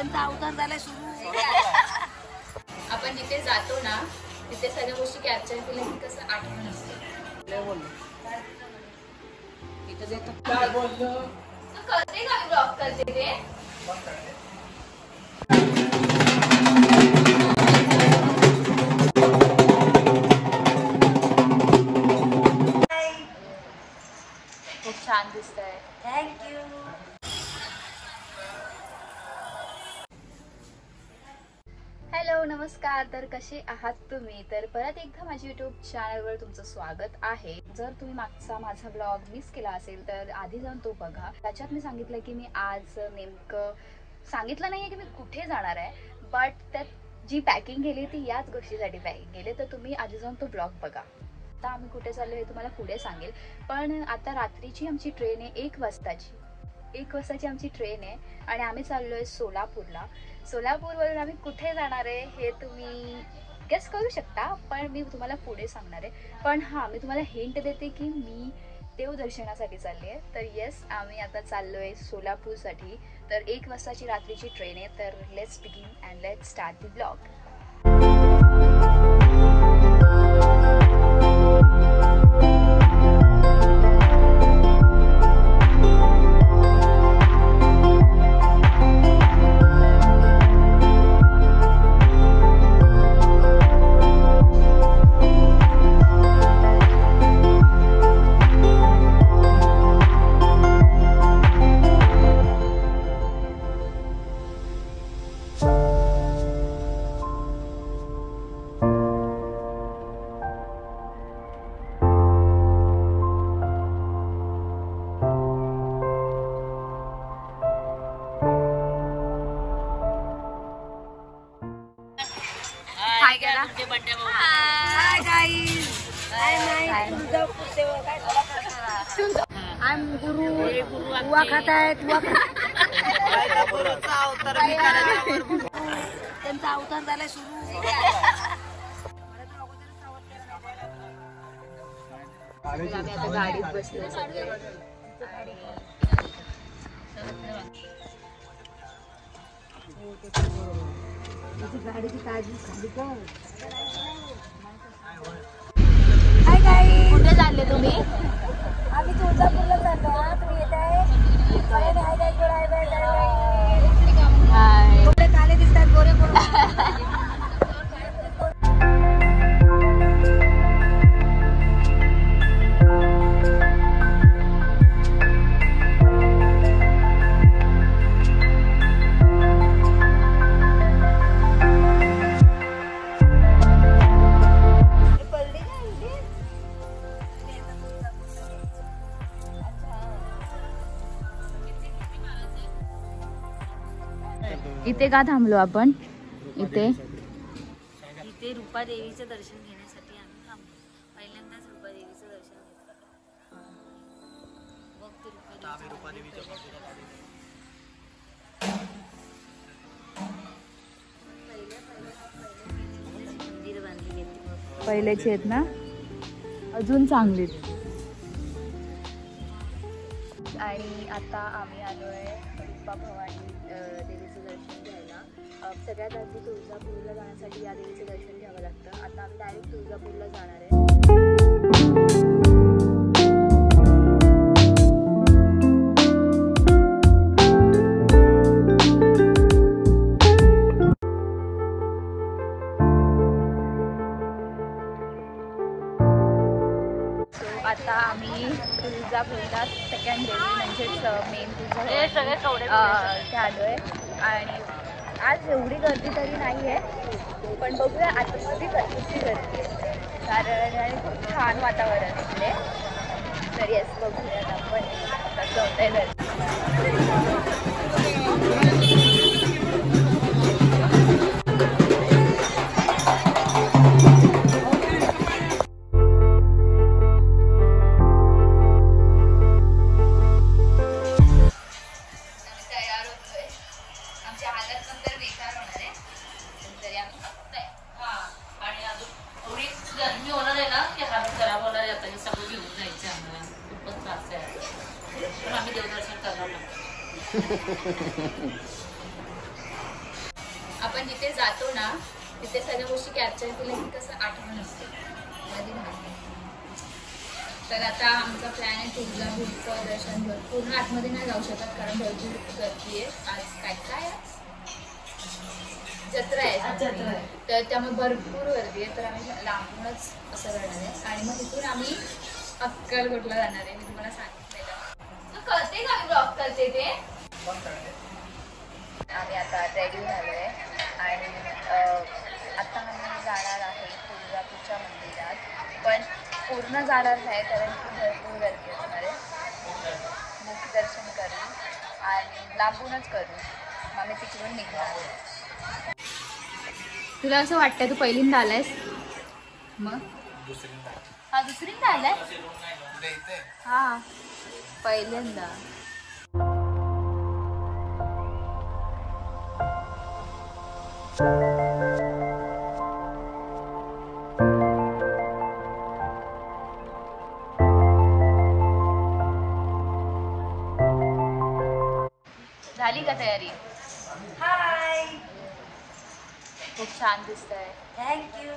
त्यांचा अवतार झालाय सुरू. आपण जिथे जातो ना तिथे सगळ्या गोष्टी कॅप्चर केल्या की कसं आठवण असते. काय बोललो कधी काय ब्लॉग करते ते खूप छान दिसतंय. थँक्यू. हॅलो नमस्कार. तर कसे आहात तुम्ही? तर परत एकदा माझ्या यूट्यूब चॅनलवर तुमचं स्वागत आहे. जर तुम्ही मागचा माझा ब्लॉग मिस केला असेल तर आधी जाऊन तो बघा. त्याच्यात मी सांगितलं की मी आज नेमकं सांगितलं नाही आहे की मी कुठे जाणार आहे, बट त्यात जी पॅकिंग केली ती याच गोष्टीसाठी पॅकिंग केली. तर तुम्ही आधी जाऊन तो ब्लॉग बघा. आता आम्ही कुठे चाललो हे तुम्हाला पुढे सांगेल. पण आता रात्रीची आमची ट्रेन आहे 1 वाजताची आमची ट्रेन आहे आणि आम्ही चाललो आहे सोलापूरला. सोलापूरवरून आम्ही कुठे जाणार आहे हे तुम्ही गेस करू शकता, पण मी तुम्हाला पुढे सांगणार आहे. पण हां, मी तुम्हाला हिंट देते की मी देवदर्शनासाठी चालली आहे. तर येस, आम्ही आता चाललो आहे सोलापूरसाठी. तर 1 वाजताची रात्रीची ट्रेन आहे. तर let's begin and let's start the blog. Hi करा. Hi guys. काय आम गुरु बुवा खात आहेत. त्यांचा अवतार झालाय सुरू. गाडीत बसलो सगळे. गाडीची काळजी खाली कर. Hi guys. कुठे चालले तुम्ही? आम्ही तुळजापूरला चाललो. तुम्ही येत आहे? Hi guys. हाय. थोडे काले दिसतात, गोरे गोरे. इथे का थांबलो आपण? इथे रूपा देवीचं दर्शन घेण्यासाठी आम्ही थांबलो. पहिल्यांदाच रूपा देवीचं दर्शन घेतलं. बघ ते रूपा देवीचं मंदिर बांधली गेली. पहिलेचे आहेत ना, अजून चांगलीच. आणि आता आम्ही आलो आहे रूपा भवानी देवीचं दर्शन घ्यायला. सगळ्यात आधी तुळजापूरला जाण्यासाठी या देवीचं दर्शन घ्यावं लागतं. आता आम्ही डायरेक्ट तुळजापूरला जाणार आहे. आता आम्ही तुळजापूरला सेकंड देवी म्हणजेच मेन तुळजापूर ते आलो आहे. आणि आज एवढी गर्दी तरी नाही आहे, पण बघूया आतमध्ये किती गर्दी आहे. कारण आणि खूप छान वातावरण इकडे. तर येस, बघूयात आपण कसं होतंय गर्दी. आपण जिथे जातो ना तिथे सगळ्या गोष्टी कॅप्चर केल्या की कसं आठवण असते कधी राहते. तर आता आमचा प्लॅन आहे तुळजाभवानीचं दर्शन घेऊन. पूर्ण आतमध्ये नाही जाऊ शकत कारण भरपूर गर्दी आहे. आज काय आज जत्रा आहे तर त्यामुळे भरपूर गर्दी आहे. तर आम्ही लांबूनच असं करणार आहे आणि मग तिथून आम्ही अक्कलकोटला जाणार आहे. मी तुम्हाला सांगितलं का कळते का ब्लॉग करते ते. आम्ही आता रेडी झालो आहे आणि आता आम्ही जाणार आहे तुळजापूरच्या मंदिरात. पण पूर्ण जाणार नाही कारण की भरपूर गर्दी असणार आहे. मुख दर्शन करू आणि लांबूनच करू. मग आम्ही तिकडून निघणार. तुला असं वाटतंय तू पहिल्यांदा आलायस मग? हा दुसरींदा आलाय. हा पहिल्यांदा. झाली का तयारी? हाय, खूप छान दिसतंय. थँक्यू.